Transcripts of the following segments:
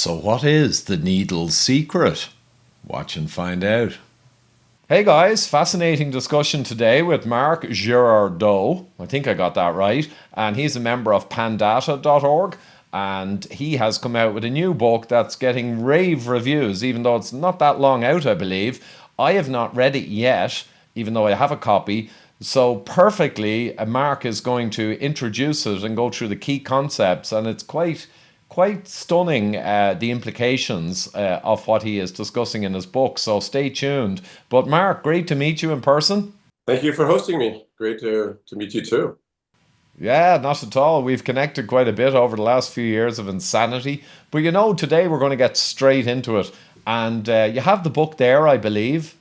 So, what is the needle's secret? Watch and find out. Hey guys, fascinating discussion today with Mark Girardot. I think I got that right. And he's a member of pandata.org. And he has come out with a new book that's getting rave reviews, even though it's not that long out, I believe. I have not read it yet, even though I have a copy. So, perfectly, Mark is going to introduce it and go through the key concepts. And it's quite stunning, the implications of what he is discussing in his book. So stay tuned. But Mark, great to meet you in person. Thank you for hosting me. Great to meet you too. Yeah, not at all. We've connected quite a bit over the last few years of insanity. But today we're going to get straight into it. And you have the book there, I believe.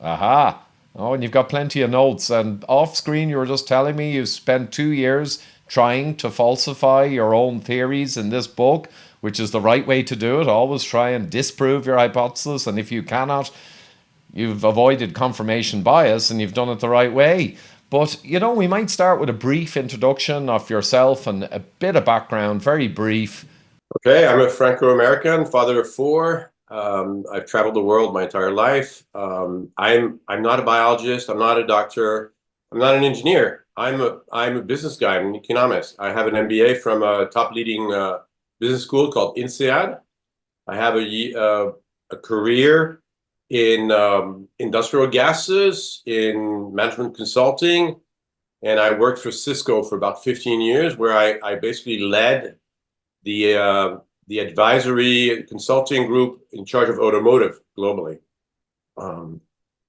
Aha. Oh, and you've got plenty of notes. And off screen, you were just telling me you've spent 2 years trying to falsify your own theories in this book, which is the right way to do it. Always try and disprove your hypothesis. And if you cannot, you've avoided confirmation bias and you've done it the right way. But, we might start with a brief introduction of yourself and a bit of background, very brief. Okay, I'm a Franco-American, father of four. I've traveled the world my entire life. I'm not a biologist. I'm not a doctor. I'm not an engineer. I'm a business guy. I'm an economist. I have an MBA from a top leading business school called INSEAD. I have a career in industrial gases, in management consulting, and I worked for Cisco for about 15 years, where I basically led the advisory consulting group in charge of automotive globally.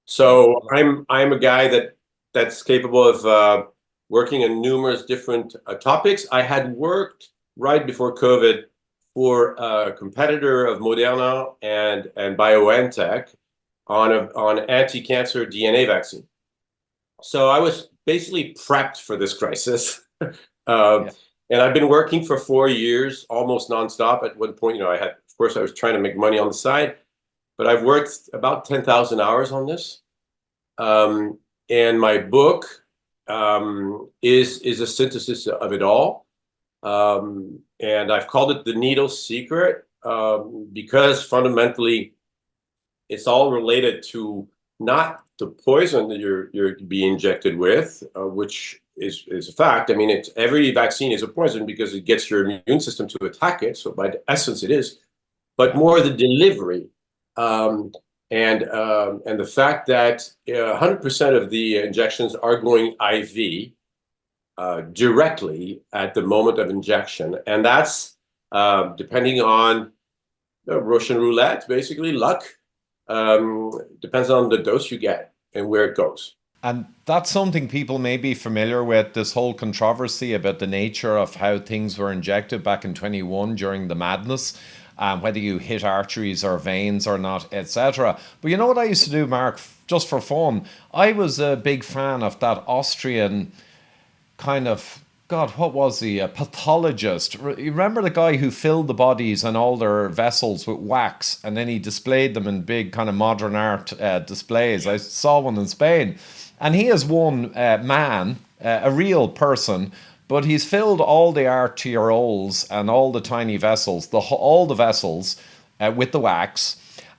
So I'm a guy that's capable of working on numerous different topics. I had worked right before COVID for a competitor of Moderna and BioNTech on anti-cancer DNA vaccine. So I was basically prepped for this crisis. uh, Yeah. and I've been working for 4 years, almost nonstop. At one point, of course, I was trying to make money on the side, but I've worked about 10,000 hours on this. And my book is a synthesis of it all. And I've called it The Needle's Secret because fundamentally it's all related to not the poison that you're being injected with, which is a fact. I mean, every vaccine is a poison because it gets your immune system to attack it. So by essence, it is, but more the delivery, and the fact that 100% of the injections are going IV directly at the moment of injection, and that's depending on Russian roulette, basically luck. Depends on the dose you get and where it goes. And that's something people may be familiar with, this whole controversy about the nature of how things were injected back in 21 during the madness, whether you hit arteries or veins or not, etc. But you know what I used to do, Mark, just for fun? I was a big fan of that Austrian kind of, God, what was he? A pathologist. You remember the guy who filled the bodies and all their vessels with wax, and then he displayed them in big kind of modern art displays? I saw one in Spain, and he is one man, a real person, but he's filled all the arterioles and all the tiny vessels, all the vessels with the wax,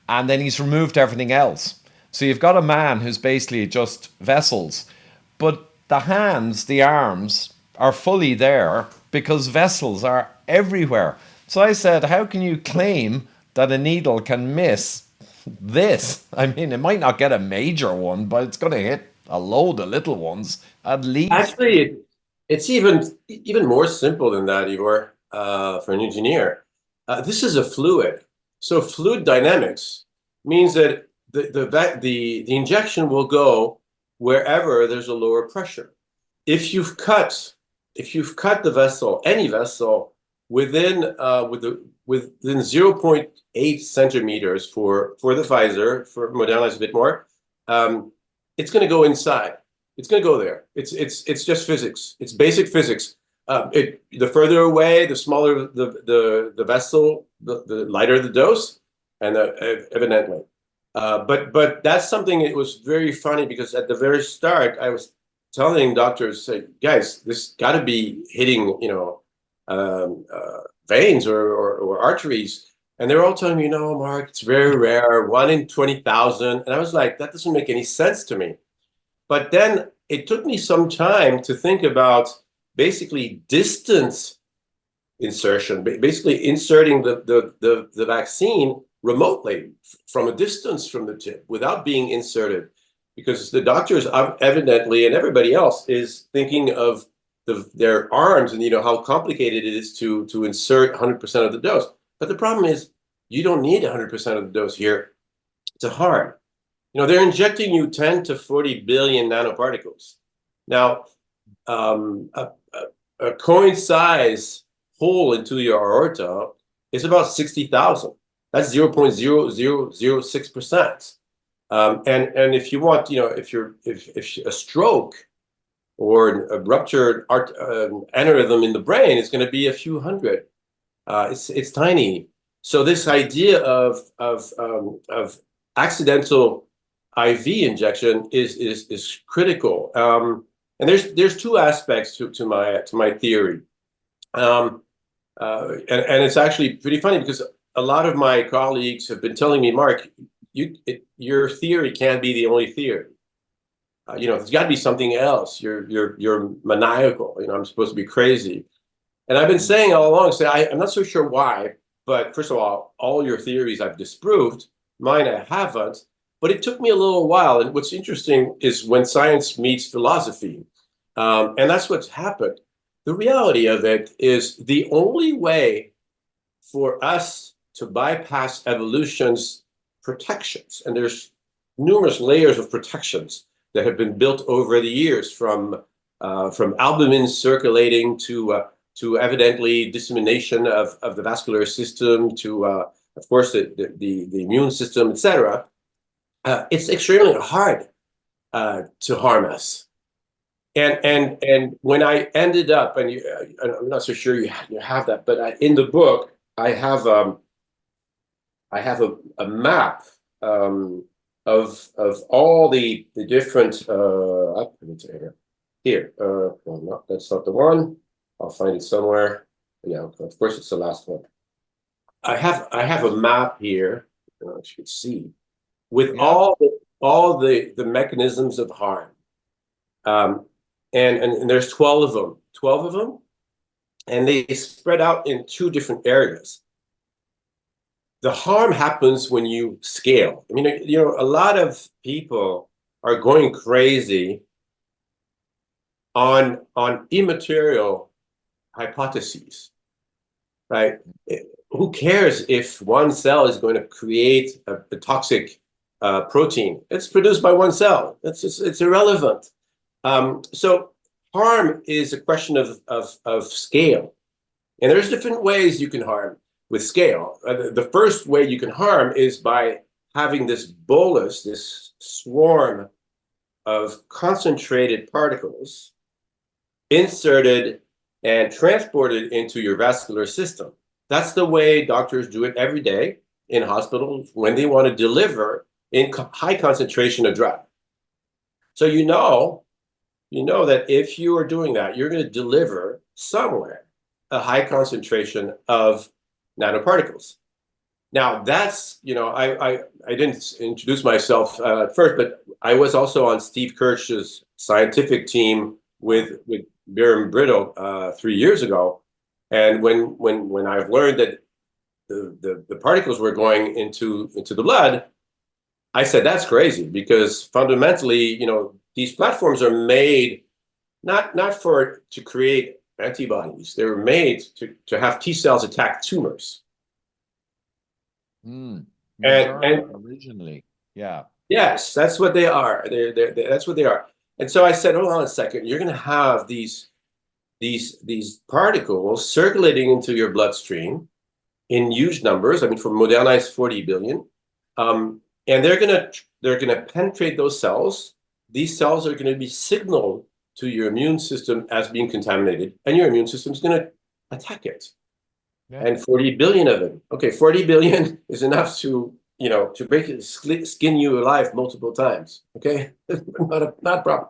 and then he's removed everything else. So you've got a man who's basically just vessels, but the hands, the arms are fully there because vessels are everywhere. So I said, how can you claim that a needle can miss this? I mean, it might not get a major one, but it's going to hit a load of little ones at least. Actually, it's even more simple than that, Igor, for an engineer. This is a fluid. So fluid dynamics means that the injection will go wherever there's a lower pressure. If you've cut the vessel, any vessel, within 0.8 centimeters for the Pfizer, for Moderna it's a bit more, it's going to go inside. It's going to go there. It's just physics. It's basic physics. The further away, the smaller the vessel, the lighter the dose, and evidently. But that's something that was very funny because at the very start, I was telling doctors, say, guys, this got to be hitting, veins or arteries. And they were all telling me, no, Mark, it's very rare, 1 in 20,000. And I was like, that doesn't make any sense to me. But then it took me some time to think about basically distance insertion, basically inserting the vaccine remotely from a distance from the tip without being inserted. Because the doctors evidently, and everybody else, is thinking of their arms and how complicated it is to insert 100% of the dose. But the problem is you don't need 100% of the dose here to harm. They're injecting you 10 to 40 billion nanoparticles. Now, a coin size hole into your aorta is about 60,000. That's 0.0006%. And if you want, if a stroke or a ruptured aneurysm in the brain is going to be a few hundred. It's tiny. So this idea of accidental IV injection is critical. And there's two aspects to my theory. And it's actually pretty funny because a lot of my colleagues have been telling me, Mark, your theory can't be the only theory. There's got to be something else. You're maniacal. I'm supposed to be crazy. And I've been saying all along, I'm not so sure why, but first of all your theories I've disproved. Mine I haven't. But it took me a little while. And what's interesting is when science meets philosophy, and that's what's happened. The reality of it is the only way for us to bypass evolution's protections, and there's numerous layers of protections that have been built over the years, from albumin circulating to evidently dissemination of the vascular system to, of course, the immune system, etc. It's extremely hard to harm us. And when I ended up, and I'm not so sure you have that, but in the book I have a map of all the different. Here. Well, no, that's not the one. I'll find it somewhere. Yeah, of course it's the last one. I have a map here. As you can see, with all the mechanisms of harm. And there's 12 of them. 12 of them, and they spread out in two different areas. The harm happens when you scale. I mean, a lot of people are going crazy on immaterial hypotheses, right? Who cares if one cell is going to create a toxic protein? It's produced by one cell. It's irrelevant. So harm is a question of scale, and there's different ways you can harm with scale. The first way you can harm is by having this bolus, this swarm of concentrated particles inserted and transported into your vascular system. That's the way doctors do it every day in hospitals when they want to deliver in high concentration a drug. So you know that if you are doing that, you're going to deliver somewhere a high concentration of nanoparticles. Now that's, I didn't introduce myself first, but I was also on Steve Kirsch's scientific team with Biram Brittle 3 years ago. And when I've learned that the particles were going into the blood, I said, that's crazy, because fundamentally, these platforms are made not to create antibodies. They were made to have T cells attack tumors. And originally, yeah. Yes, that's what they are. That's what they are. And so I said, hold on a second. You're going to have these particles circulating into your bloodstream in huge numbers. I mean, for Moderna is 40 billion, and they're gonna penetrate those cells. These cells are going to be signaled to your immune system as being contaminated, and your immune system is going to attack it. Yeah. And 40 billion of them. Okay, 40 billion is enough to basically skin you alive multiple times. Okay, not a problem.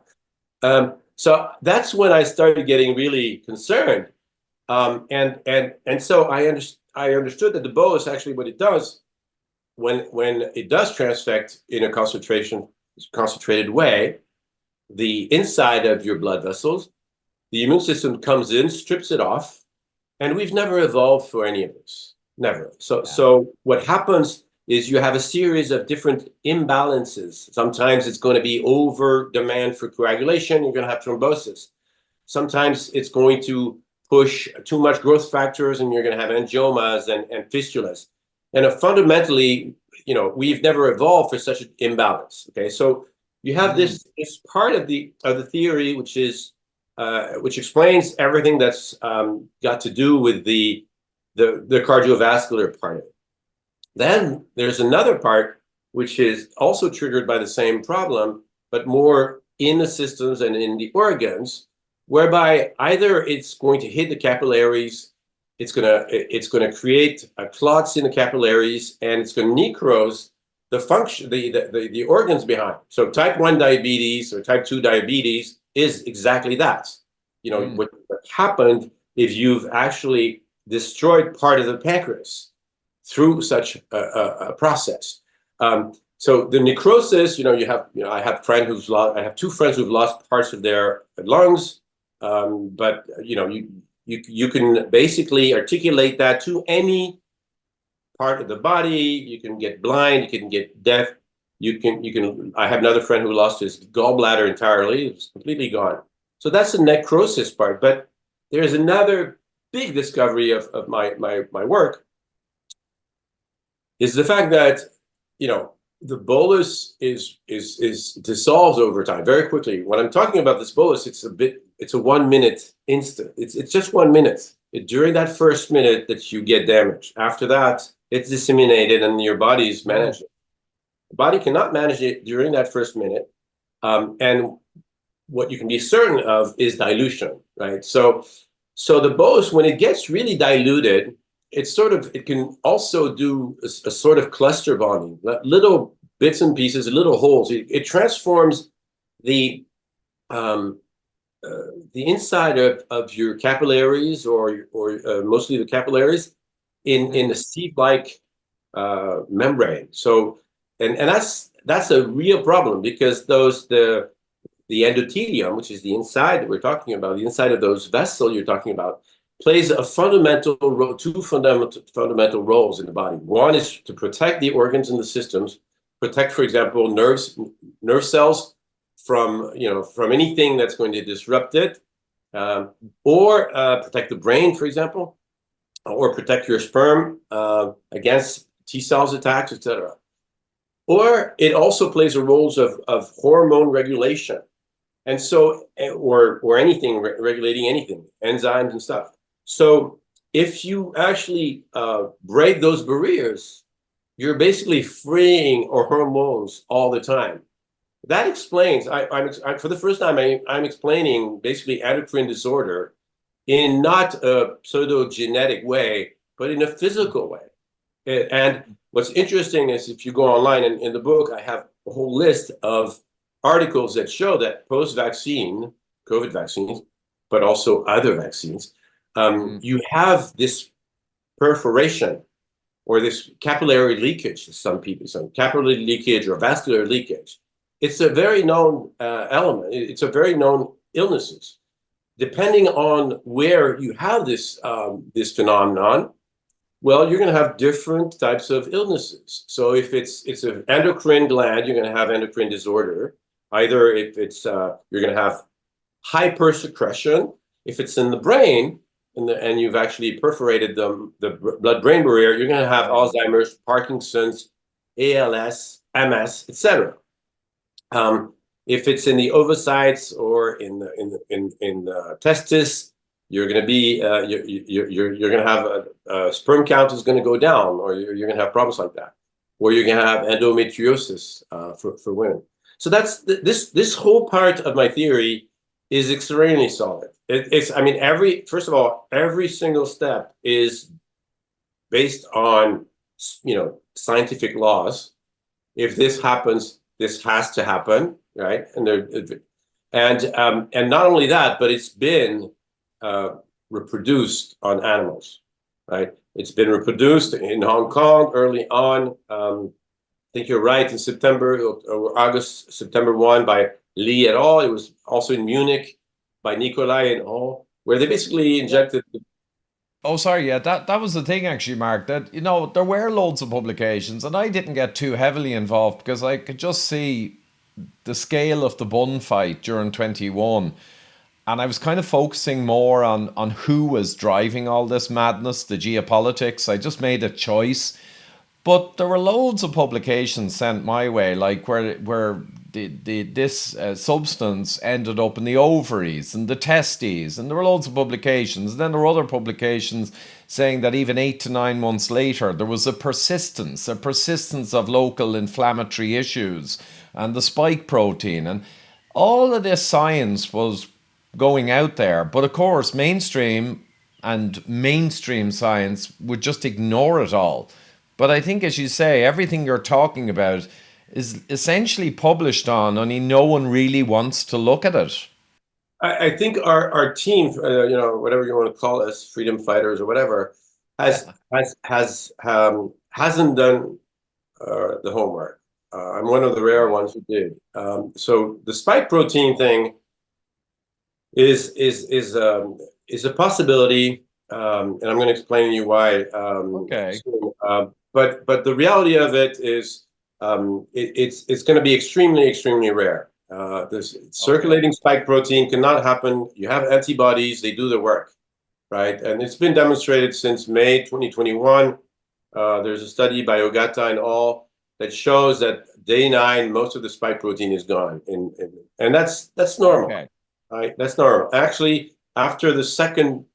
So that's when I started getting really concerned, And so I understood that the bolus actually what it does when it does transfect in a concentrated way, the inside of your blood vessels, the immune system comes in, strips it off, and we've never evolved for any of this. Never. So what happens is you have a series of different imbalances. Sometimes it's going to be over demand for coagulation, you're going to have thrombosis. Sometimes it's going to push too much growth factors and you're going to have angiomas and fistulas. And fundamentally, we've never evolved for such an imbalance. Okay, so you have this part of the theory which explains everything that's got to do with the cardiovascular part of it. Then there's another part which is also triggered by the same problem, but more in the systems and in the organs, whereby either it's going to hit the capillaries, it's going to create clots in the capillaries, and it's going to necrose the function, the organs behind. So type 1 diabetes or type 2 diabetes is exactly that. What happened if you've actually destroyed part of the pancreas through such a process. So the necrosis, I have two friends who've lost parts of their lungs, but you can basically articulate that to any part of the body. You can get blind, you can get deaf, I have another friend who lost his gallbladder entirely. It's completely gone. So that's the necrosis part. But there's another big discovery of my work is the fact that the bolus is dissolves over time very quickly. When I'm talking about this bolus, it's a 1 minute instant. It's just 1 minute. During that first minute that you get damaged. After that, it's disseminated and your body's managing it. The body cannot manage it during that first minute. And what you can be certain of is dilution, right? So the bolus, when it gets really diluted, it can also do a sort of cluster bonding, little bits and pieces, little holes. It transforms the inside of your capillaries or mostly the capillaries in a sieve-like membrane. So and that's a real problem because the endothelium, which is the inside that we're talking about, the inside of those vessels you're talking about, plays a two fundamental roles in the body. One is to protect the organs and the systems, protect, for example, nerve cells from anything that's going to disrupt it, or protect the brain, for example, or protect your sperm against T cells attacks, etc. Or it also plays a role of hormone regulation, and so or anything regulating anything, enzymes and stuff. So if you actually break those barriers, you're basically freeing our hormones all the time. That explains. For the first time, I'm explaining basically endocrine disorder in not a pseudo-genetic way, but in a physical way. And what's interesting is if you go online, and in the book, I have a whole list of articles that show that post-vaccine, COVID vaccines, but also other vaccines, you have this perforation or this capillary leakage, some capillary leakage or vascular leakage. It's a very known element. It's a very known illnesses. Depending on where you have this phenomenon, well, you're going to have different types of illnesses. So if it's an endocrine gland, you're going to have endocrine disorder. Either if it's you're going to have hypersecretion. If it's in the brain and you've actually perforated the blood-brain barrier, you're going to have Alzheimer's, Parkinson's, ALS, MS, etc. If it's in the ovocytes or in the testis, you're going to be you're going to have a sperm count is going to go down, or you're going to have problems like that, or you're going to have endometriosis for women. So that's this whole part of my theory is extremely solid. I mean, first of all, every single step is based on scientific laws. If this happens, this has to happen, right? And not only that, but it's been reproduced on animals, right? It's been reproduced in Hong Kong early on. I think you're right, in September or August, September 1 by Lee et al. It was also in Munich by Nikolai et al., where they basically injected. Oh, sorry. Yeah, that was the thing actually, Mark. That there were loads of publications, and I didn't get too heavily involved because I could just see the scale of the bun fight during 21, and I was kind of focusing more on who was driving all this madness, the geopolitics. I just made a choice, but there were loads of publications sent my way, like where this substance ended up in the ovaries and the testes, and there were loads of publications. And then there were other publications saying that even 8 to 9 months later, there was a persistence of local inflammatory issues and the spike protein, and all of this science was going out there. But of course, mainstream science would just ignore it all. But I think, as you say, everything you're talking about is essentially published on, only no one really wants to look at it. I think our team, whatever you want to call us, freedom fighters or whatever, hasn't done the homework. I'm one of the rare ones who did. So the spike protein thing is a possibility, and I'm going to explain to you why. Okay. Soon. But the reality of it is, it's going to be extremely rare. This Okay. circulating spike protein cannot happen. You have antibodies; they do the work, right? And it's been demonstrated since May 2021. There's a study by Ogata and all that shows that day 9, most of the spike protein is gone, and that's normal, Okay. right? That's normal. Actually, after the second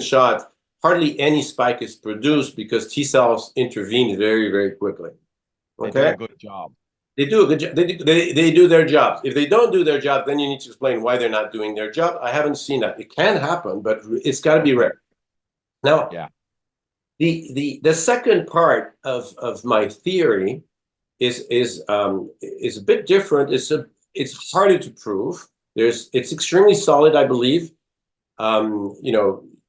shot, hardly any spike is produced because T cells intervene very quickly. They do a Okay, good job. they do a good job. They do their jobs. If they don't do their job, then you need to explain why they're not doing their job. I haven't seen that. It can happen, but it's got to be Okay. rare. Now, Yeah. the second part of my theory is a bit different. It's harder to prove. It's extremely solid, I believe.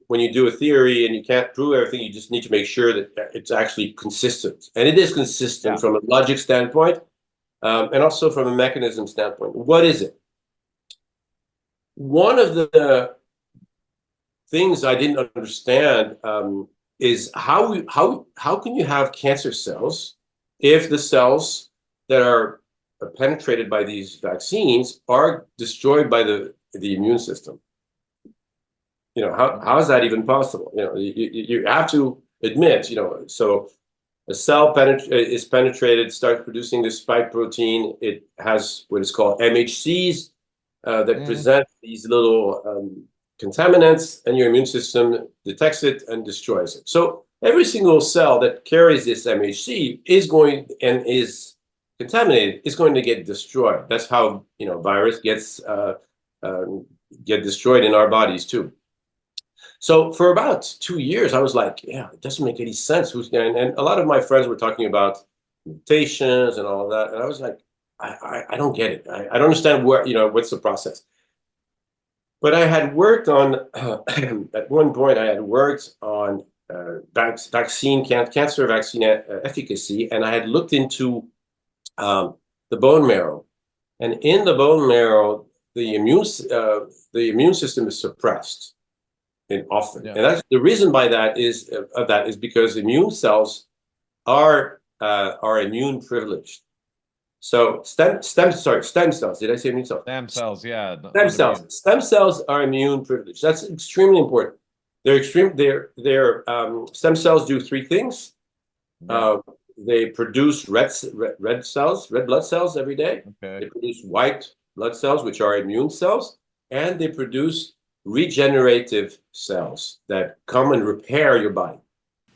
When you do a theory and you can't prove everything, you just need to make sure that it's actually consistent, and it is consistent Yeah. from a logic standpoint, and also from a mechanism standpoint. What is it? One of the things I didn't understand is how can you have cancer cells if the cells that are penetrated by these vaccines are destroyed by the immune system? How is that even possible? You have to admit, so a cell is penetrated, starts producing this spike protein. It has what is called MHCs that Mm. present these little contaminants, and your immune system detects it and destroys it. So every single cell that carries this MHC is contaminated, is going to get destroyed. That's how virus get destroyed in our bodies too. So for about 2 years, I was like, yeah, it doesn't make any sense. And a lot of my friends were talking about mutations and all of that. And I was like, I don't get it. I don't understand what's the process. But I had worked on, at one point, I had worked on cancer vaccine efficacy, and I had looked into the bone marrow. And in the bone marrow, the immune system is suppressed often, Yeah. and that's the reason by that is because immune cells are immune privileged. So stem cells. Did I say immune cells? Stem cells. Yeah. Stem Not cells. immune. Stem cells are immune privileged. That's extremely important. Their stem cells do three things. Yeah. Uh, they produce red blood cells every day. Okay. They produce white blood cells, which are immune cells, and they produce regenerative cells that come and repair your body.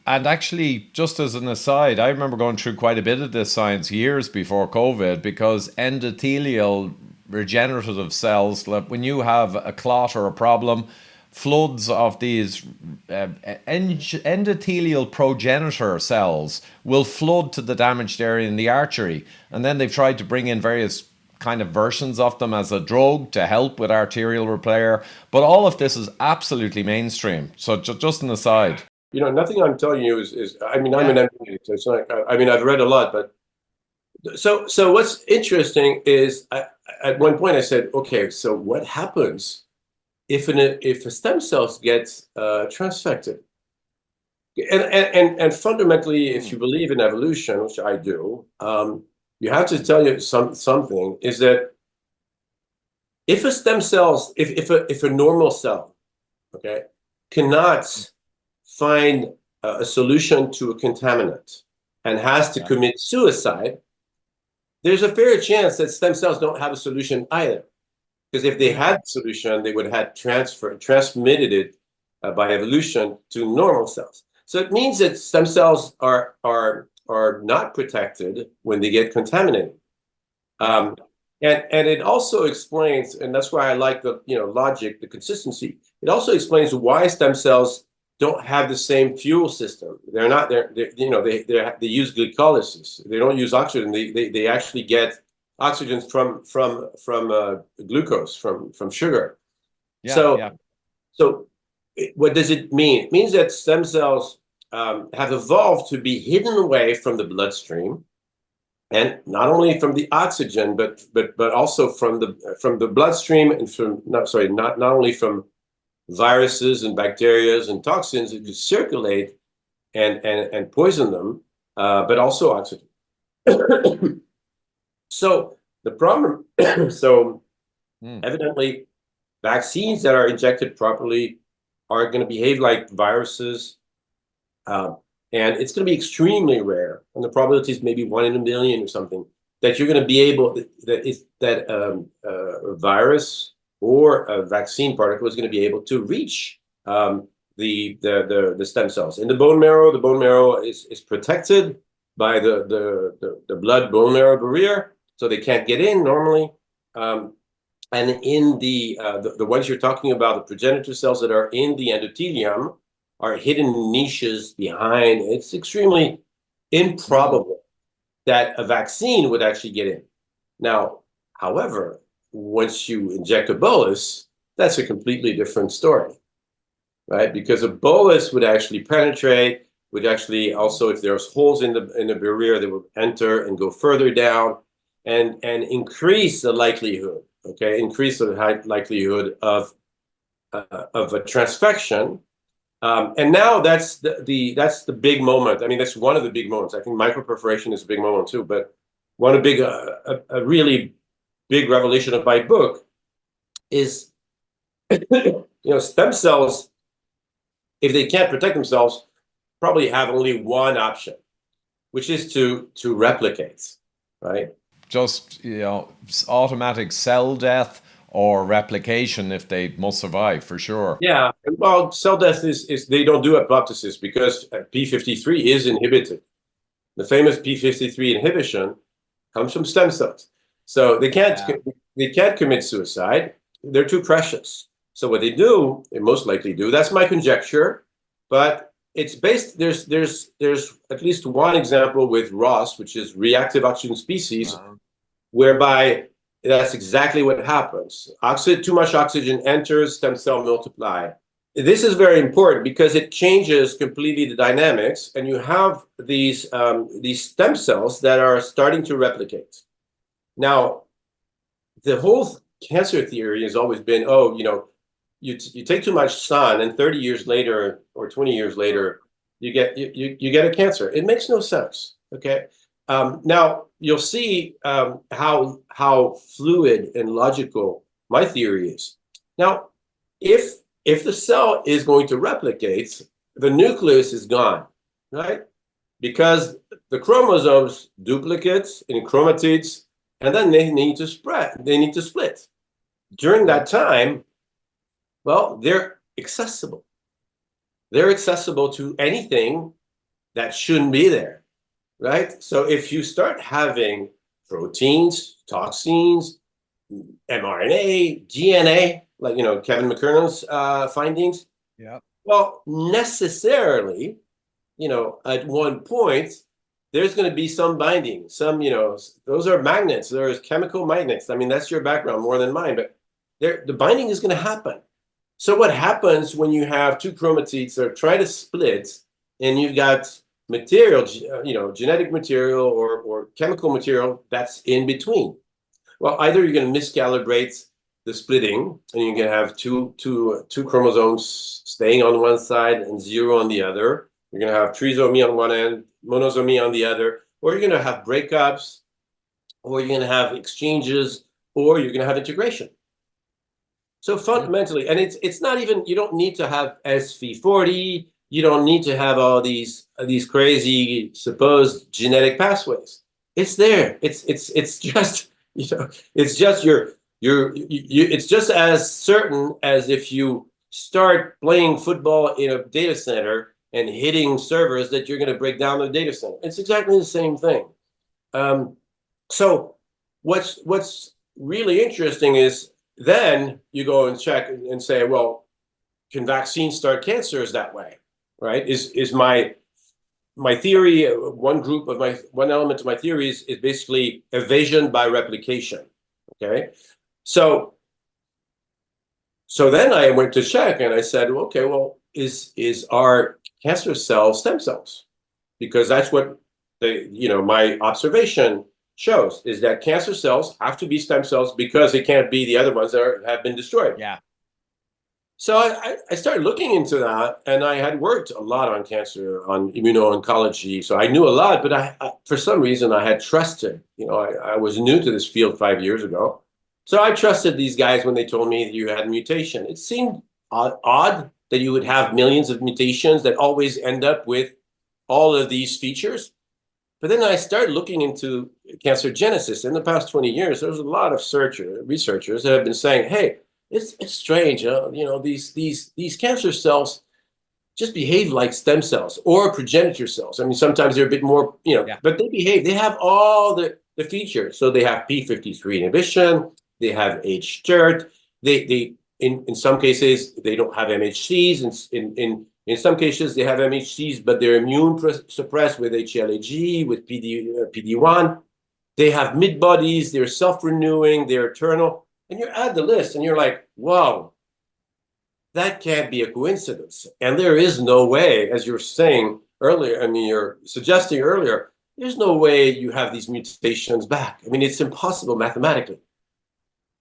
And actually, just as an aside, I remember going through quite a bit of this science years before COVID because endothelial regenerative cells, like when you have a clot or a problem, floods of these endothelial progenitor cells will flood to the damaged area in the artery. And then they've tried to bring in various kind of versions of them as a drug to help with arterial repair. But all of this is absolutely mainstream. So just an aside. Nothing I'm telling you is I mean, I'm Yeah. an MD, so it's not, I mean, I've read a lot, but so what's interesting is at one point I said, okay, so what happens if a stem cells get transfected? And fundamentally, if you believe in evolution, which I do, you have to tell you something is that if a stem cells, if a normal cell, okay, cannot find a solution to a contaminant and has to Yeah. commit suicide, there's a fair chance that stem cells don't have a solution either. Because if they had a solution, they would have transmitted it by evolution to normal cells. So it means that stem cells are not protected when they get contaminated. Yeah. Um, and it also explains, and that's why I like the logic, the consistency. It also explains why stem cells don't have the same fuel system. They're not they use glycolysis. They don't use oxygen. They actually get oxygen from glucose from sugar. Yeah. So Yeah. so what does it mean? It means that stem cells have evolved to be hidden away from the bloodstream, and not only from the oxygen, but also from the bloodstream, and from not only from viruses and bacteria and toxins that just circulate and poison them, but also oxygen. So the problem, so Mm. evidently, vaccines that are injected properly are going to behave like viruses, uh, and it's going to be extremely rare, and the probability is maybe 1 in a million or something that you're going to be able that a virus or a vaccine particle is going to be able to reach the stem cells in the bone marrow. The bone marrow is protected by the blood bone marrow barrier, so they can't get in normally. And in the ones you're talking about, the progenitor cells that are in the endothelium are hidden niches behind. It's extremely improbable that a vaccine would actually get in. Now, however, once you inject a bolus, that's a completely different story, right? Because a bolus would actually penetrate, would actually also, if there's holes in the barrier, they would enter and go further down and increase the likelihood, okay, increase the high likelihood of a transfection. And now that's the big moment. I mean, that's one of the big moments. I think microperforation is a big moment too. But one of big, a really big revelation of my book is, stem cells, if they can't protect themselves, probably have only one option, which is to replicate, right? Just, automatic cell death or replication if they must survive, for sure. Yeah. Well, cell death is they don't do apoptosis because p53 is inhibited. The famous p53 inhibition comes from stem cells. So Yeah. they can't commit suicide. They're too precious. So what they do, they most likely do, that's my conjecture, but it's based, there's at least one example with ROS, which is reactive oxygen species, whereby that's exactly what happens. Too much oxygen enters, stem cell multiply. This is very important because it changes completely the dynamics, and you have these stem cells that are starting to replicate. Now, the whole cancer theory has always been, oh, you take too much sun, and 30 years later or 20 years later, you get a cancer. It makes no sense. Okay. Now you'll see how fluid and logical my theory is. Now, if the cell is going to replicate, the nucleus is gone, right? Because the chromosomes duplicate in chromatids, and then they need to spread. They need to split. During that time, well, they're accessible. They're accessible to anything that shouldn't be there, right? So if you start having proteins, toxins, mRNA, DNA, like Kevin McKernan's findings, Yeah. well, necessarily, at one point, there's going to be some binding, some, those are magnets. There's chemical magnets. I mean, that's your background more than mine, but the binding is going to happen. So what happens when you have two chromatids that try to split and you've got material, genetic material or chemical material that's in between? Well, either you're going to miscalibrate the splitting and you're going to have two chromosomes staying on one side and zero on the other. You're going to have trisomy on one end, monosomy on the other, or you're going to have breakups, or you're going to have exchanges, or you're going to have integration. So fundamentally, and it's not even, you don't need to have SV40, you don't need to have all these crazy supposed genetic pathways. It's there. It's just, it's just it's just as certain as if you start playing football in a data center and hitting servers that you're going to break down the data center. It's exactly the same thing. So what's really interesting is then you go and check and say, well, can vaccines start cancers that way, right? Is my theory, one element of my theory is basically evasion by replication, okay? So then I went to check and I said, okay, well, is our cancer cells stem cells? Because that's what my observation shows, is that cancer cells have to be stem cells because they can't be the other ones that have been destroyed. Yeah. So I started looking into that, and I had worked a lot on cancer, on immuno-oncology. So I knew a lot, but I for some reason I had trusted. I was new to this field 5 years ago. So I trusted these guys when they told me that you had a mutation. It seemed odd that you would have millions of mutations that always end up with all of these features. But then I started looking into cancer genesis. In the past 20 years, there's a lot of researchers that have been saying, hey, it's strange, these cancer cells just behave like stem cells or progenitor cells. I mean, sometimes they're a bit more, but they behave. They have all the features. So they have p53 inhibition. They have hTERT. They in some cases they don't have MHCs. In some cases they have MHCs, but they're immune suppressed with HLA-G, with PD-1. They have mid bodies. They're self-renewing. They're eternal. And you add the list and you're like, wow, that can't be a coincidence. And there is no way, as you're saying earlier, you're suggesting earlier, there's no way you have these mutations back. I mean, it's impossible mathematically.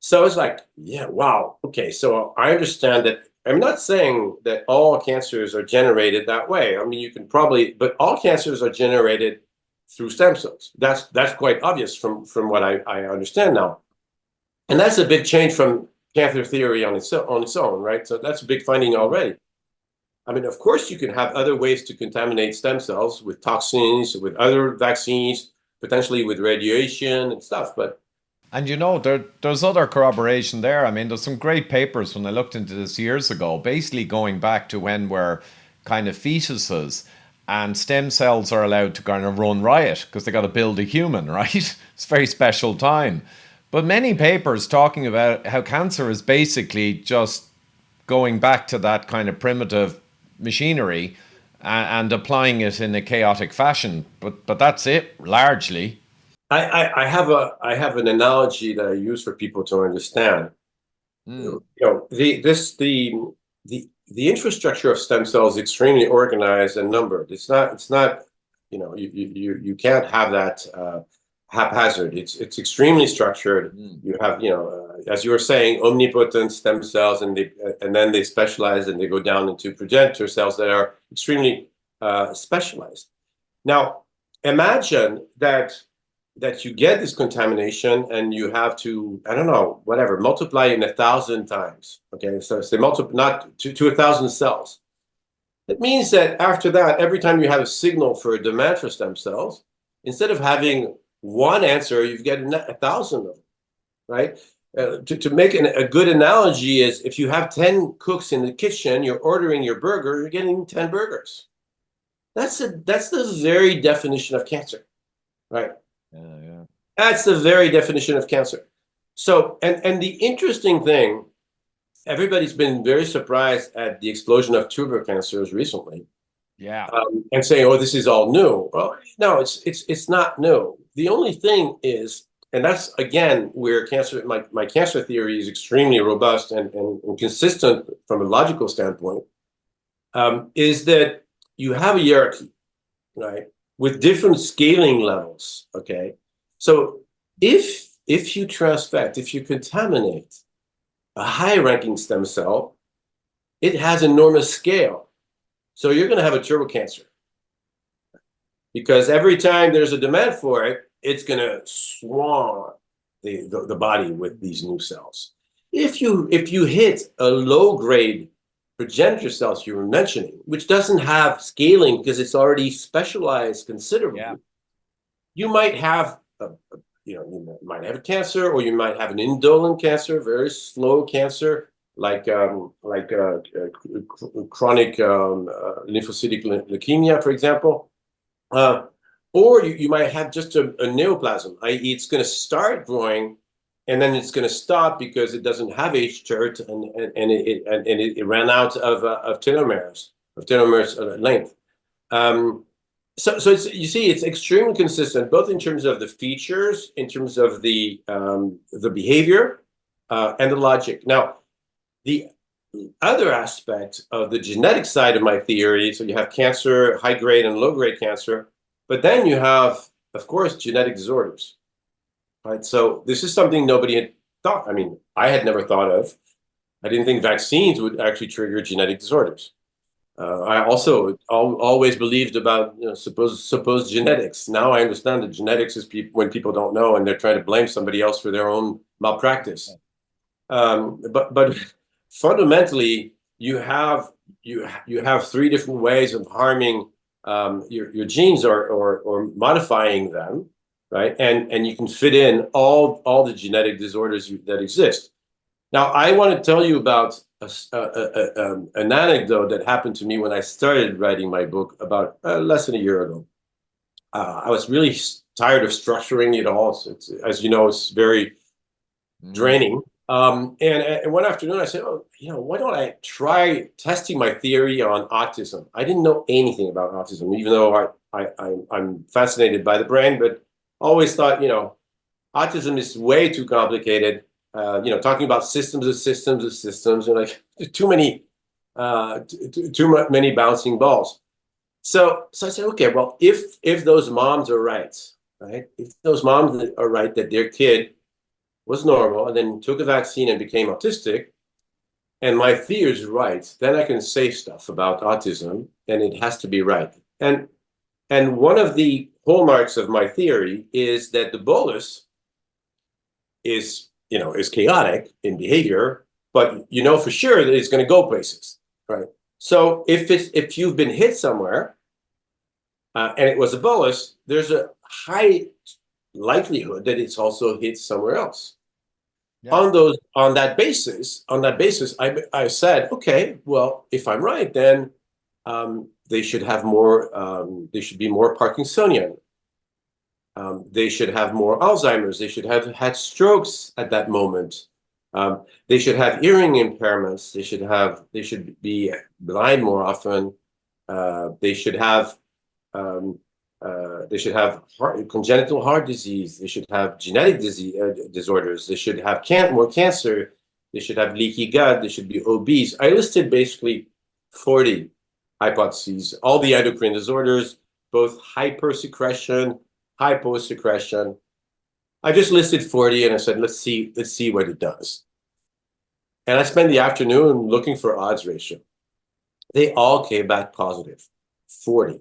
So it's like, yeah, wow. Okay, so I understand that. I'm not saying that all cancers are generated that way. I mean, you can probably, but all cancers are generated through stem cells. That's quite obvious from what I understand now. And that's a big change from cancer theory on its own, right? So that's a big finding already. I mean, of course, you can have other ways to contaminate stem cells with toxins, with other vaccines, potentially with radiation and stuff. And there's other corroboration there. I mean, there's some great papers when I looked into this years ago, basically going back to when we're kind of fetuses and stem cells are allowed to kind of run riot because they got to build a human, right? It's a very special time. But many papers talking about how cancer is basically just going back to that kind of primitive machinery and applying it in a chaotic fashion. But that's it, largely. I have an analogy that I use for people to understand. Mm. The infrastructure of stem cells is extremely organized and numbered. It's not you can't have that haphazard. It's extremely structured. You have as you were saying, omnipotent stem cells, and then they specialize and they go down into progenitor cells that are extremely specialized. Now imagine that you get this contamination and you have to, I don't know, whatever, multiply in 1,000 times. Okay, so they multiply not to 1,000 cells. It means that after that, every time you have a signal for a demand for stem cells, instead of having one answer, you get 1,000 of them, right? To make a good analogy is if you have 10 cooks in the kitchen, you're ordering your burger, you're getting 10 burgers. That's the very definition of cancer, right? Yeah. That's the very definition of cancer. So, and the interesting thing, everybody's been very surprised at the explosion of tuber cancers recently. Yeah. And saying, "Oh, this is all new." Well, no, it's not new. The only thing is, and that's again where my cancer theory is extremely robust and consistent from a logical standpoint, is that you have a hierarchy, right, with different scaling levels. Okay, so if you transfect, if you contaminate a high-ranking stem cell, it has enormous scale. So you're going to have a turbo cancer because every time there's a demand for it, it's going to swarm the body with these new cells. If you hit a low grade progenitor cells you were mentioning, which doesn't have scaling because it's already specialized Yeah. considerably, you might have you might have a cancer, or you might have an indolent cancer, very slow cancer, like chronic lymphocytic leukemia, for example. Uh, or you might have just a neoplasm, i.e., it's going to start growing and then it's going to stop because it doesn't have hTERT and it ran out of telomeres length. Um, so it's, you see, it's extremely consistent, both in terms of the features, in terms of the behavior, and the logic. Now, the other aspect of the genetic side of my theory, so you have cancer, high grade and low grade cancer, but then you have, of course, genetic disorders, right? So this is something nobody had thought. I mean, I had never thought of. I didn't think vaccines would actually trigger genetic disorders. I also always believed about supposed genetics. Now I understand that genetics is when people don't know and they're trying to blame somebody else for their own malpractice. But fundamentally, you have three different ways of harming your genes, or modifying them, right? And you can fit in all the genetic disorders that exist. Now, I want to tell you about an anecdote that happened to me when I started writing my book about less than a year ago. I was really tired of structuring it all. So as you know, it's very Mm. draining. And one afternoon I said, "Oh, why don't I try testing my theory on autism?" I didn't know anything about autism, even though I'm fascinated by the brain, but always thought, autism is way too complicated. Talking about systems of systems of systems, and like too many bouncing balls. So I said, okay, well, if those moms are right, right, if those moms are right that their kid was normal and then took a vaccine and became autistic, and my theory is right, then I can say stuff about autism, and it has to be right. And one of the hallmarks of my theory is that the bolus is chaotic in behavior, but you know for sure that it's going to go places, right? So if you've been hit somewhere, and it was a bolus, there's a high likelihood that it's also hit somewhere else. Yeah. On that basis, I said, okay, well, if I'm right, then they should have more. They should be more Parkinsonian. They should have more Alzheimer's. They should have had strokes at that moment. They should have hearing impairments. They should be blind more often. They should have um, congenital heart disease. They should have genetic disease disorders. They should have more cancer. They should have leaky gut. They should be obese. I listed basically 40 hypotheses, all the endocrine disorders, both hypersecretion, hyposecretion. I just listed 40 and I said, let's see what it does. And I spent the afternoon looking for odds ratio. They all came back positive, 40.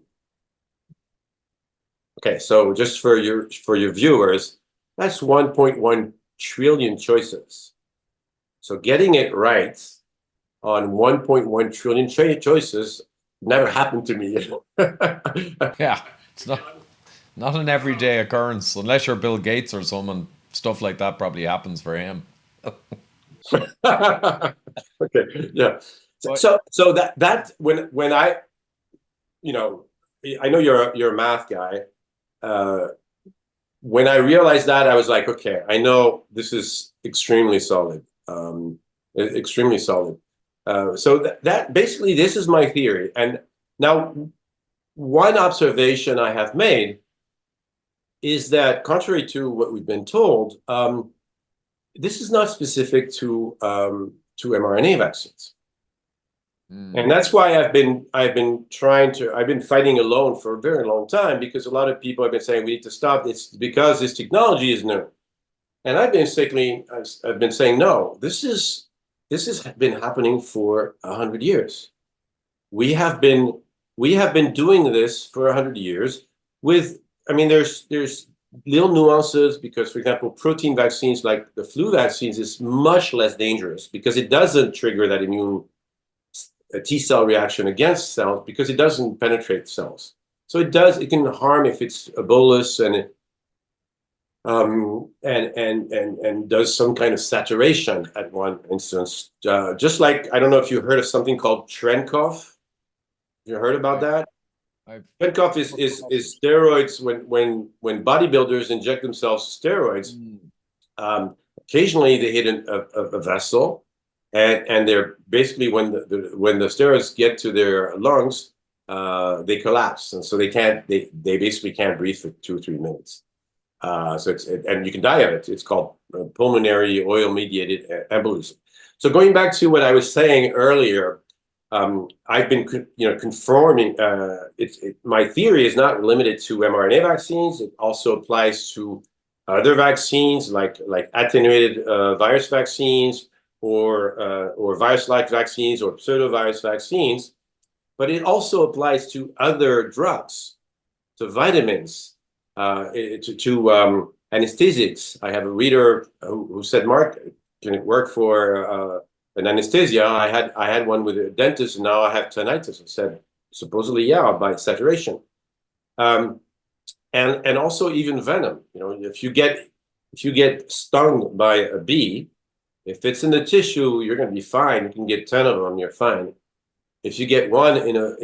Okay, so just for your viewers, that's 1.1 trillion choices. So getting it right on 1.1 trillion choices never happened to me. Yeah. It's not an everyday occurrence unless you're Bill Gates or someone. Stuff like that probably happens for him. Okay, yeah. But So that when you know I know you're a math guy. Uh, when I realized that, I was like, okay, I know this is extremely solid, extremely solid. So that basically this is my theory. And now one observation I have made is that, contrary to what we've been told, this is not specific to mRNA vaccines. And Mm. that's why I've been fighting alone for a very long time, because a lot of people have been saying we need to stop this because this technology is new. And I've been saying, no, this has been happening for 100 years. We have been we have been doing this for 100 years with, I mean, there's little nuances, because, for example, protein vaccines like the flu vaccines is much less dangerous because it doesn't trigger that immune T cell reaction against cells, because it doesn't penetrate cells. So it can harm if it's a bolus, and does some kind of saturation at one instance. Just like, I don't know if you heard of something called Trenkov. You heard about I, that? I've Trenkov is steroids. When bodybuilders inject themselves steroids, Mm. occasionally they hit a vessel, and they're basically, when the steroids get to their lungs, they collapse, and so they basically can't breathe for 2 or 3 minutes. And you can die of it. It's called pulmonary oil-mediated embolism. So going back to what I was saying earlier, I've been, conforming. My theory is not limited to mRNA vaccines. It also applies to other vaccines, like attenuated virus vaccines, or virus-like vaccines, or pseudovirus vaccines. But it also applies to other drugs, to vitamins, to anesthesics. I have a reader who said, Mark, can it work for an anesthesia? I had one with a dentist, and now I have tinnitus. I said, supposedly, yeah, by saturation. Um, and also even venom. If you get stung by a bee, if it's in the tissue, you're going to be fine. You can get 10 of them, you're fine. If you get one in a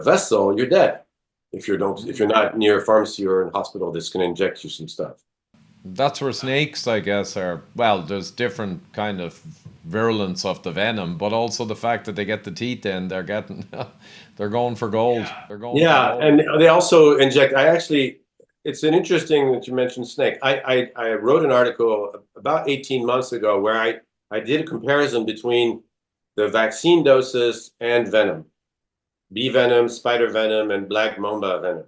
vessel, you're dead. If you're not near a pharmacy or a hospital that's going to inject you some stuff. That's where snakes, I guess, are. Well, there's different kind of virulence of the venom, but also the fact that they get the teeth in, they're getting, they're going for gold. They're going for Yeah, gold. and they also inject. It's an interesting that you mentioned snake. I wrote an article about 18 months ago where I did a comparison between the vaccine doses and venom, bee venom, spider venom, and black mamba venom.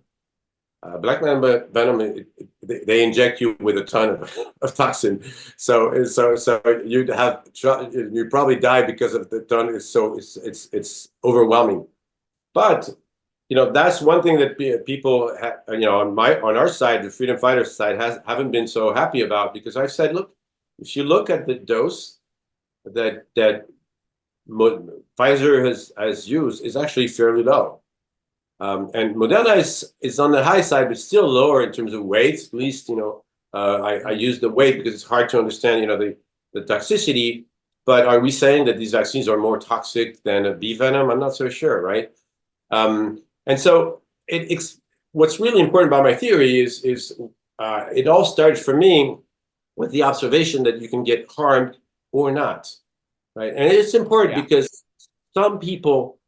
Black mamba venom, they inject you with a ton of toxin, so you probably die because of the ton. It's overwhelming. But that's one thing that people on our side, the freedom fighters side, haven't been so happy about, because I've said, look, if you look at the dose that Pfizer has used, is actually fairly low. And Moderna is on the high side, but still lower in terms of weight. At least, I use the weight because it's hard to understand, the toxicity. But are we saying that these vaccines are more toxic than a bee venom? I'm not so sure, right? And so what's really important about my theory is it all started for me with the observation that you can get harmed or not, right? And it's important Yeah. because some people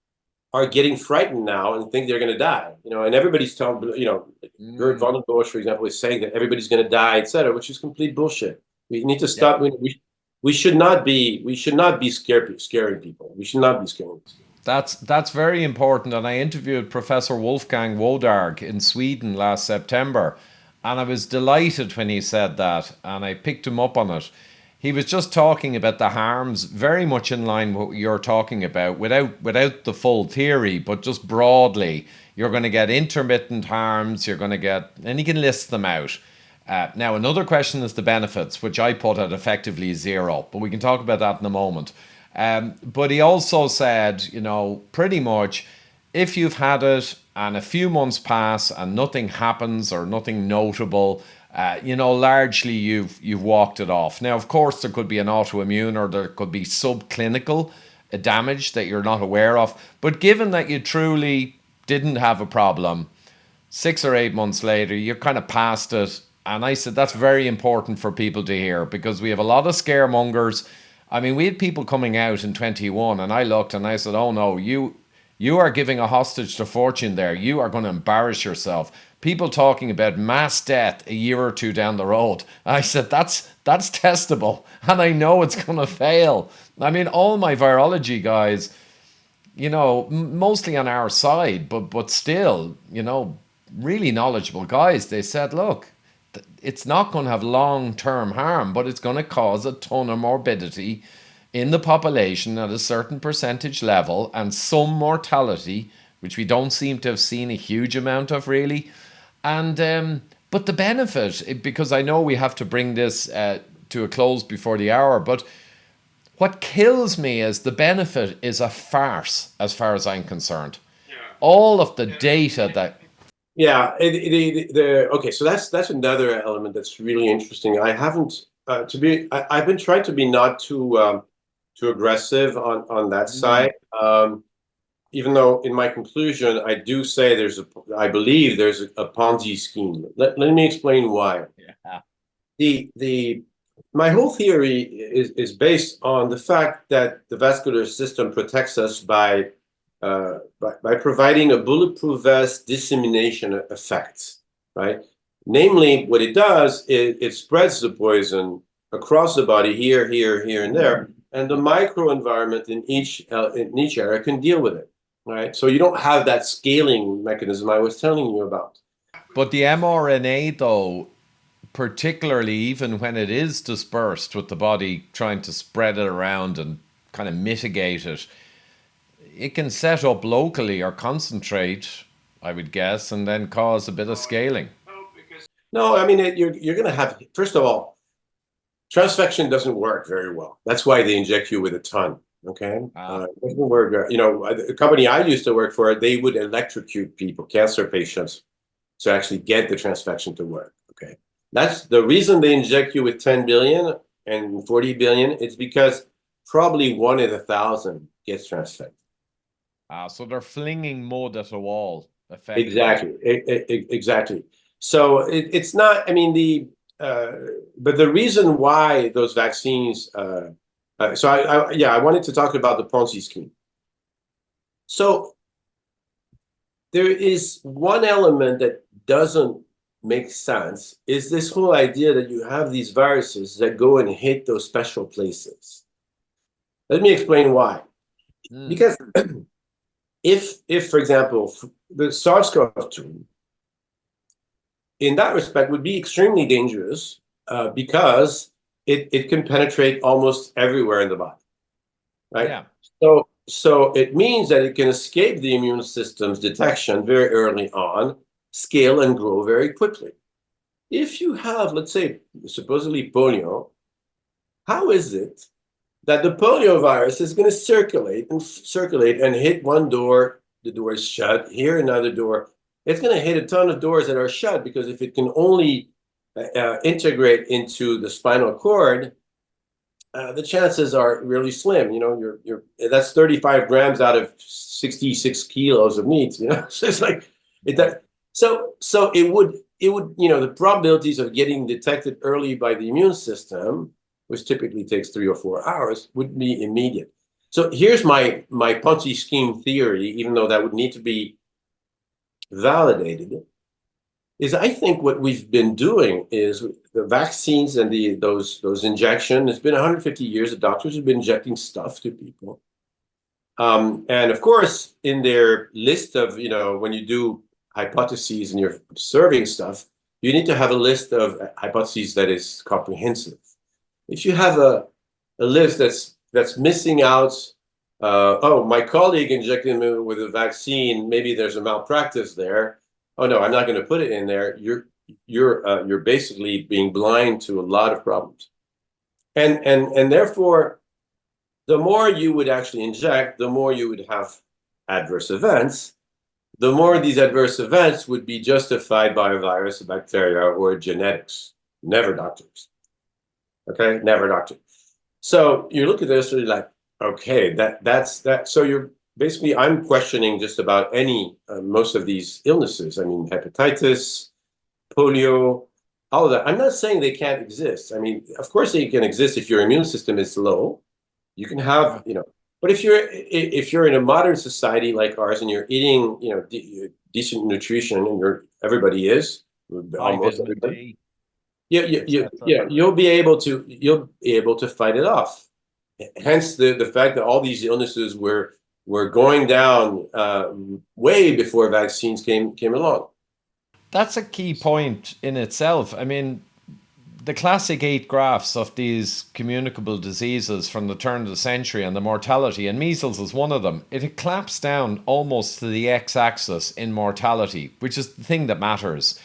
are getting frightened now and think they're going to die, and everybody's telling, Gerd Mm. von Bosch, for example, is saying that everybody's going to die, etc., which is complete bullshit. We need to Yeah. stop. We should not be scaring people. We should not be scaring people. That's very important. And I interviewed Professor Wolfgang Wodarg in Sweden last September, and I was delighted when he said that, and I picked him up on it. He was just talking about the harms, very much in line with what you're talking about, without the full theory, but just broadly. You're going to get intermittent harms. You're going to get, and he can list them out. Now, another question is the benefits, which I put at effectively zero, but we can talk about that in a moment. But he also said, pretty much, if you've had it and a few months pass and nothing happens or nothing notable, largely you've walked it off. Now, of course, there could be an autoimmune, or there could be subclinical damage that you're not aware of. But given that you truly didn't have a problem, 6 or 8 months later, you're kind of past it. And I said, that's very important for people to hear, because we have a lot of scaremongers. I mean, we had people coming out in 21, and I looked and I said, oh no, You are giving a hostage to fortune there. You are going to embarrass yourself. People talking about mass death a year or two down the road. I said, that's testable. And I know it's going to fail. I mean, all my virology guys, mostly on our side, but still, really knowledgeable guys. They said, look, it's not going to have long-term harm, but it's going to cause a ton of morbidity in the population at a certain percentage level and some mortality, which we don't seem to have seen a huge amount of really. And but the benefit, because I know we have to bring this to a close before the hour, but what kills me is the benefit is a farce as far as I'm concerned. All of the data that. Yeah, okay, so that's another element that's really interesting. I haven't I've been trying to be not too aggressive on that Mm, side. Even though in my conclusion I do say I believe there's a Ponzi scheme. Let me explain why. yeah. The My whole theory is based on the fact that the vascular system protects us by providing a bulletproof vest dissemination effect, right? Namely, what it does is it spreads the poison across the body here, here, here, and there, and the microenvironment in each area can deal with it, right? So you don't have that scaling mechanism I was telling you about. But the mRNA, though, particularly even when it is dispersed with the body trying to spread it around and kind of mitigate it, it can set up locally or concentrate, I would guess, and then cause a bit of scaling. No, I mean you're going to have, first of all, transfection doesn't work very well. That's why they inject you with a ton. Okay, Ah, it doesn't work. The company I used to work for, they would electrocute people, cancer patients, to actually get the transfection to work. Okay, that's the reason they inject you with 10 billion and 40 billion. It's because probably one in 1,000 gets transfected. so they're flinging mud at a wall, effectively. Exactly, exactly. So it's not. I mean, uh, but the reason why those vaccines. So yeah, I wanted to talk about the Ponzi scheme. So there is one element that doesn't make sense is this whole idea that you have these viruses that go and hit those special places. Let me explain why. Mm, Because if for example, the SARS-CoV-2 in that respect would be extremely dangerous because it can penetrate almost everywhere in the body, right? yeah. So it means that it can escape the immune system's detection very early on, scale and grow very quickly. If you have, let's say, supposedly polio, how is it that the polio virus is going to circulate and hit one door, the door is shut, here another door. It's going to hit a ton of doors that are shut because if it can only integrate into the spinal cord, the chances are really slim. You're that's 35 grams out of 66 kilos of meat. So it's like it Yeah. does. So it would the probabilities of getting detected early by the immune system, which typically takes 3 or 4 hours, would be immediate. So here's my Ponzi scheme theory, even though that would need to be validated, is I think what we've been doing is the vaccines and those injections. It's been 150 years that doctors have been injecting stuff to people. And of course, in their list of, when you do hypotheses and you're observing stuff, you need to have a list of hypotheses that is comprehensive. If you have a list that's missing out, oh, my colleague injected me with a vaccine, maybe there's a malpractice there. Oh no, I'm not going to put it in there. You're basically being blind to a lot of problems, and therefore the more you would actually inject, the more you would have adverse events. The more these adverse events would be justified by a virus, a bacteria, or genetics. Never doctors. Okay, never doctors. So you look at this and you're like, okay, that's that. So you're basically, I'm questioning just about most of these illnesses. I mean, hepatitis, polio, all of that. I'm not saying they can't exist. I mean, of course they can exist if your immune system is low. You can have, But if you're in a modern society like ours and you're eating, decent nutrition, and everybody is, High almost vitamin everybody, D, etc. yeah, you'll be able to fight it off. Hence the fact that all these illnesses were going down way before vaccines came along. That's a key point in itself. I mean, the classic eight graphs of these communicable diseases from the turn of the century and the mortality, and measles is one of them, it collapsed down almost to the x axis in mortality, which is the thing that matters.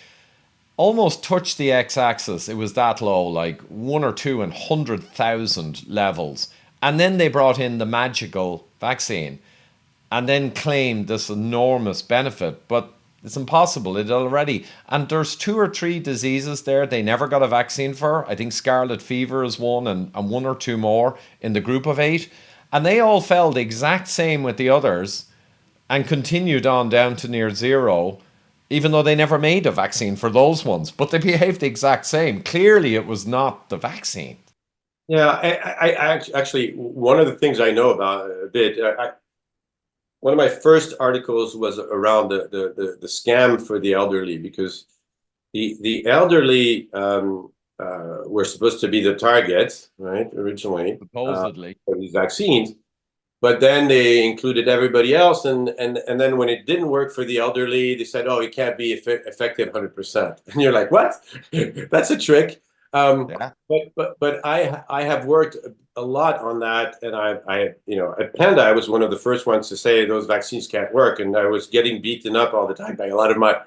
Almost touched the x axis, it was that low, like 1 or 2 in 100,000 levels. And then they brought in the magical vaccine and then claimed this enormous benefit. But it's impossible. It already, and there's 2 or 3 diseases there they never got a vaccine for. I think scarlet fever is one, and 1 or 2 more in the group of 8. And they all fell the exact same with the others and continued on down to near zero, even though they never made a vaccine for those ones. But they behaved the exact same. Clearly, it was not the vaccine. Yeah, actually, one of the things I know about a bit, one of my first articles was around the scam for the elderly, because the elderly were supposed to be the target, right, originally, Supposedly. for these vaccines. But then they included everybody else, and then when it didn't work for the elderly, they said, "Oh, it can't be effective 100%." And you're like, "What? That's a trick." Um, Yeah. but I have worked a lot on that, and at Panda I was one of the first ones to say those vaccines can't work, and I was getting beaten up all the time by a lot of my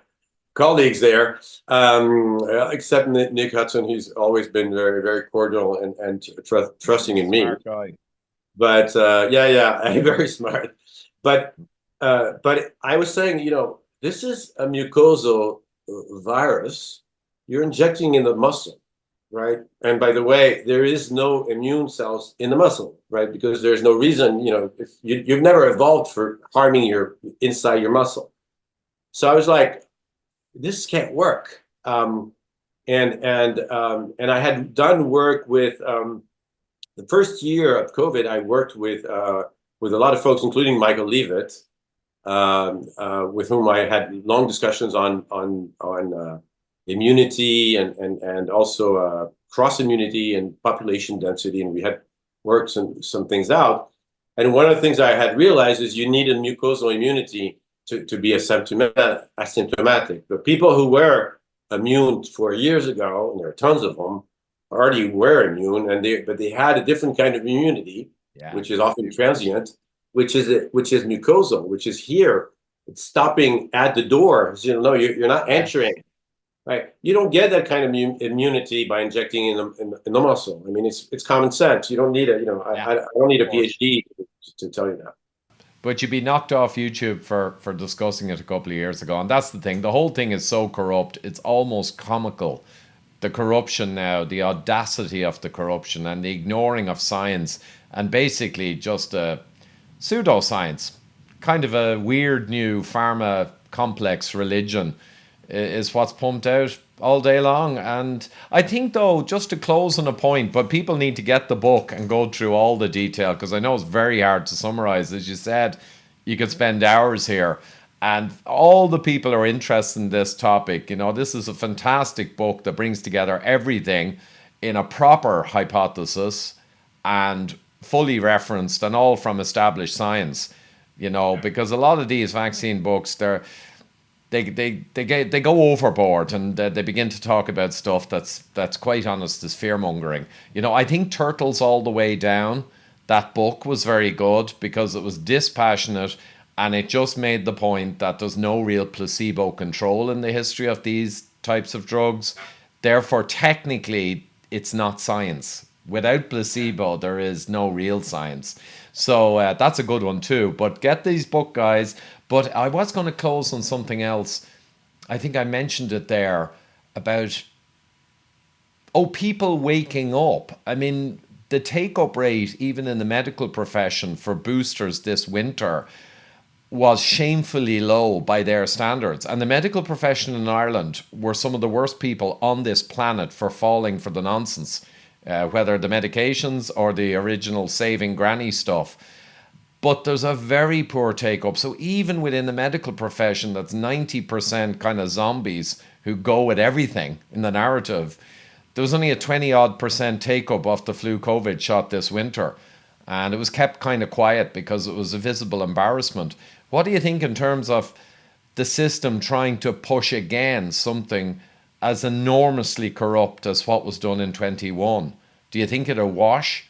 colleagues there, except Nick Hudson. He's always been very, very cordial and trusting in me. Smart guy. But yeah, very smart. But but I was saying, this is a mucosal virus. You're injecting in the muscle, right? And by the way, there is no immune cells in the muscle, right? Because there's no reason, if you've never evolved for harming your inside your muscle. So I was like, this can't work. And I had done work with the first year of COVID. I worked with a lot of folks, including Michael Leavitt, with whom I had long discussions on immunity and also cross immunity and population density, and we had worked some things out. And one of the things I had realized is you need a mucosal immunity to be asymptomatic. But people who were immune 4 years ago, and there are tons of them, already were immune, but they had a different kind of immunity, Yeah. which is often transient, which is mucosal, which is here. It's stopping at the door. So, no, you're not entering. Yes. Right? You don't get that kind of immunity by injecting in the muscle. I mean, it's common sense. You don't need a, Yeah. I don't need a Of course. PhD to tell you that. But you'd be knocked off YouTube for discussing it a couple of years ago. And that's the thing. The whole thing is so corrupt. It's almost comical. The corruption now, the audacity of the corruption and the ignoring of science, and basically just a pseudoscience, kind of a weird new pharma complex religion is what's pumped out all day long. And I think, though, just to close on a point, but people need to get the book and go through all the detail, because I know it's very hard to summarize. As you said, you could spend hours here. And all the people who are interested in this topic, this is a fantastic book that brings together everything in a proper hypothesis and fully referenced, and all from established science. Because a lot of these vaccine books, they go overboard, and they begin to talk about stuff that's quite honest is fear mongering. I think Turtles All the Way Down, that book was very good because it was dispassionate, and it just made the point that there's no real placebo control in the history of these types of drugs. Therefore, technically, it's not science. Without placebo, there is no real science. So that's a good one too. But get these book, guys. But I was going to close on something else. I think I mentioned it there about, people waking up. I mean, the take up rate, even in the medical profession, for boosters this winter was shamefully low by their standards. And the medical profession in Ireland were some of the worst people on this planet for falling for the nonsense, whether the medications or the original saving granny stuff. but there's a very poor take up. So even within the medical profession, that's 90% kind of zombies who go with everything in the narrative. There was only a 20 odd percent take up of the flu COVID shot this winter. And it was kept kind of quiet because it was a visible embarrassment. What do you think in terms of the system trying to push again something as enormously corrupt as what was done in 21? Do you think it'll wash?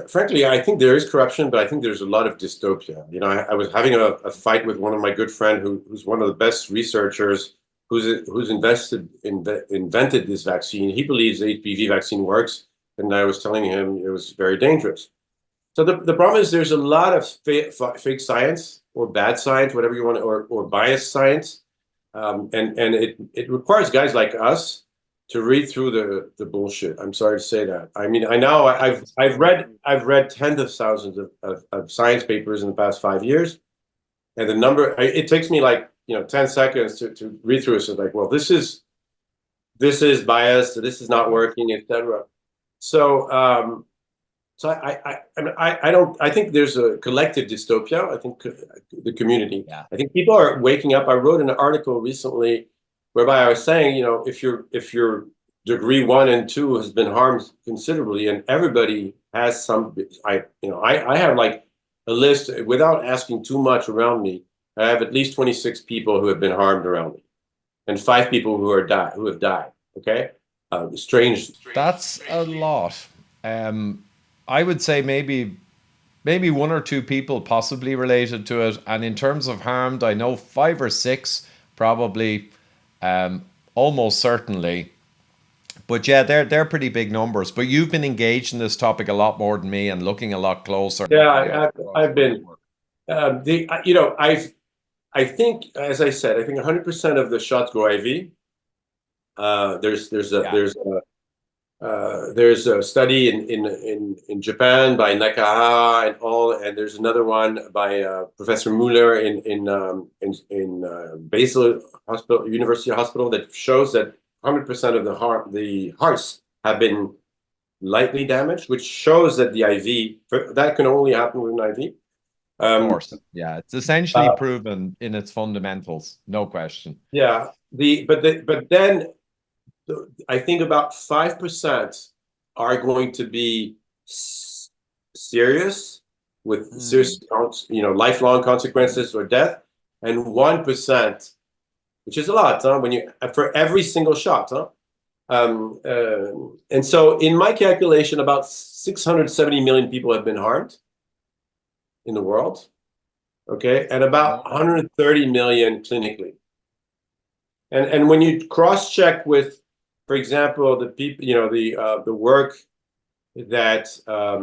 Frankly, I think there is corruption, but I think there's a lot of dystopia. I was having a fight with one of my good friend who's one of the best researchers who's invented this vaccine. He believes the HPV vaccine works, and I was telling him it was very dangerous. So the problem is there's a lot of fake science or bad science, whatever you want, or biased science, and it requires guys like us to read through the bullshit. I'm sorry to say that. I mean, I know I've read tens of thousands of science papers in the past 5 years, and the number it takes me like 10 seconds to read through it. So like, well, this is biased, this is not working, etc. So I don't. I think there's a collective dystopia. I think the community. Yeah. I think people are waking up. I wrote an article recently whereby I was saying, if your degree 1 and 2 has been harmed considerably, and everybody has some. I have like a list without asking too much around me. I have at least 26 people who have been harmed around me, and 5 people who have died. Okay, strange. That's a lot. Um, I would say maybe one or two people possibly related to it. And in terms of harmed, I know five or six probably, almost certainly. But yeah, they're pretty big numbers. But you've been engaged in this topic a lot more than me and looking a lot closer. Yeah, I've been. I think, as I said, I think 100% of the shots go IV. Yeah, There's a study in Japan by Nakahara and all, and there's another one by Professor Muller in Basel Hospital, University Hospital, that shows that 100% of the hearts have been lightly damaged, which shows that the IV that can only happen with an IV. of Um, course. Yeah, it's essentially uh, proven in its fundamentals, no question. yeah, but then I think about 5% are going to be serious with Mm. serious, lifelong consequences or death, and 1%, which is a lot, huh? When you for every single shot, huh? And so in my calculation, about 670 million people have been harmed in the world, okay, and about No. 130 million clinically. And when you cross check with, for example, the people, the work that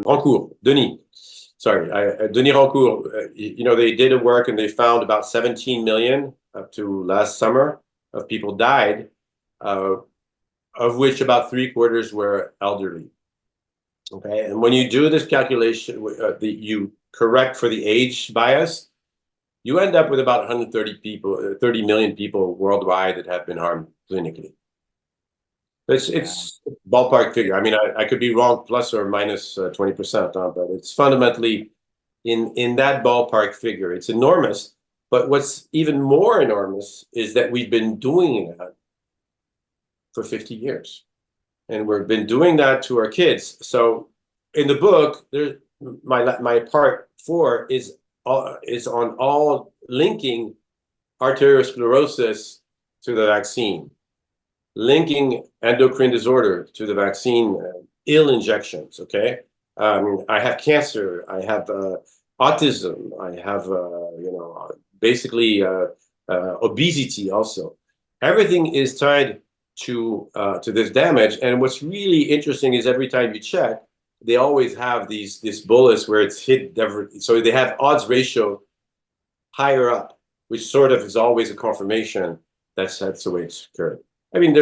Rancourt, Denis, sorry, Denis Rancourt, they did a work and they found about 17 million up to last summer of people died, uh, of which about three-quarters were elderly. Okay, and when you do this calculation, you correct for the age bias, you end up with about 130 people, 30 million people worldwide that have been harmed clinically. It's Yeah. it's ballpark figure. I mean, I could be wrong, plus or minus 20%, but it's fundamentally in that ballpark figure. It's enormous. But what's even more enormous is that we've been doing that for 50 years, and we've been doing that to our kids. So in the book, there my part 4 is on all linking arteriosclerosis to the vaccine, linking endocrine disorder to the vaccine, ill injections. Okay, I have cancer, I have autism, I have basically obesity. Also, everything is tied to this damage. And what's really interesting is every time you check, they always have this bullets where it's hit. So they have odds ratio higher up, which sort of is always a confirmation that's the way it's occurred. I mean,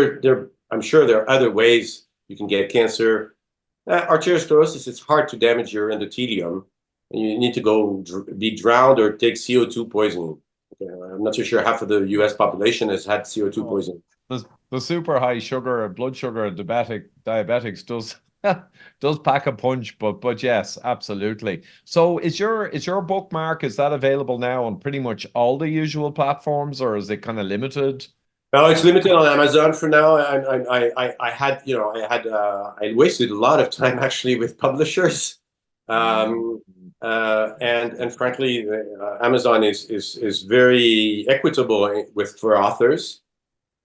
I'm sure there are other ways you can get cancer. Arteriosclerosis, it's hard to damage your endothelium, and you need to go be drowned or take CO2 poisoning. Okay, I'm not so sure half of the U.S. population has had CO2 Oh, poisoning. the super high sugar, blood sugar, diabetics does. Does pack a punch, but yes, absolutely. So is your bookmark, is that available now on pretty much all the usual platforms, or is it kind of limited? No, it's limited on Amazon for now. I had, I wasted a lot of time actually with publishers, Mm. um, and frankly, Amazon is very equitable with for authors.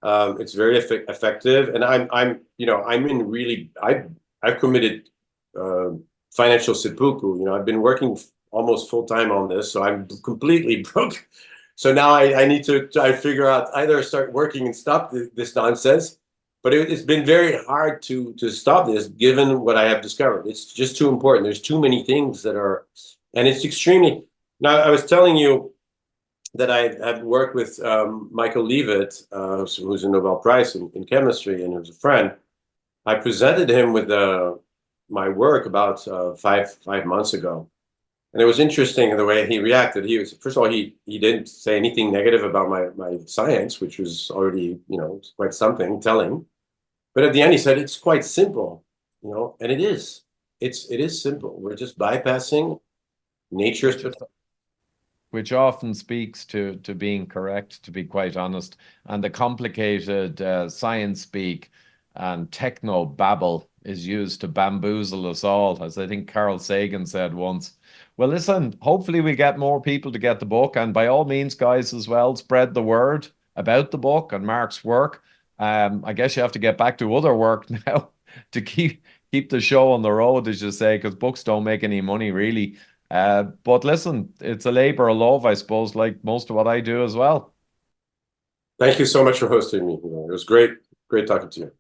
It's very effective, and I'm in really I've committed uh, financial seppuku. I've been working almost full time on this, so I'm completely broke. So now I need to try to figure out either start working and stop this nonsense. But it's been very hard to stop this, given what I have discovered. It's just too important. There's too many things that are, and it's extremely. Now I was telling you that I had worked with Michael Leavitt, who's a Nobel Prize in chemistry and who's a friend. I presented him with my work about five months ago, and it was interesting the way he reacted. He was first of all he didn't say anything negative about my science, which was already quite something telling. But at the end, he said it's quite simple, and it is. It is simple. We're just bypassing nature's Which is potential. which often speaks to being correct, to be quite honest, and the complicated science speak and techno babble is used to bamboozle us all, as I think Carl Sagan said once. Well, listen, hopefully we get more people to get the book, and by all means, guys, as well, spread the word about the book and Mark's work. I guess you have to get back to other work now to keep the show on the road, as you say, because books don't make any money really. But listen, it's a labor of love, I suppose, like most of what I do as well. Thank you so much for hosting me. It was great talking to you.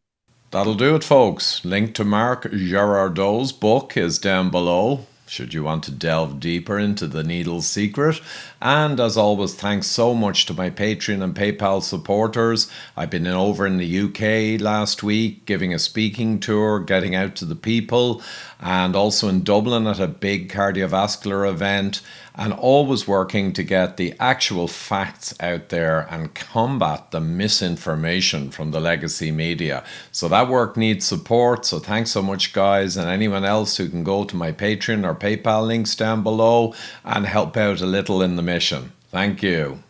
That'll do it, folks. Link to Marc Girardot's book is down below, should you want to delve deeper into the needle's secret. And as always, thanks so much to my Patreon and PayPal supporters. I've been over in the UK last week giving a speaking tour, getting out to the people, and also in Dublin at a big cardiovascular event, and always working to get the actual facts out there and combat the misinformation from the legacy media. So that work needs support. So thanks so much, guys, and anyone else who can go to my Patreon or PayPal links down below and help out a little in the mission. Thank you.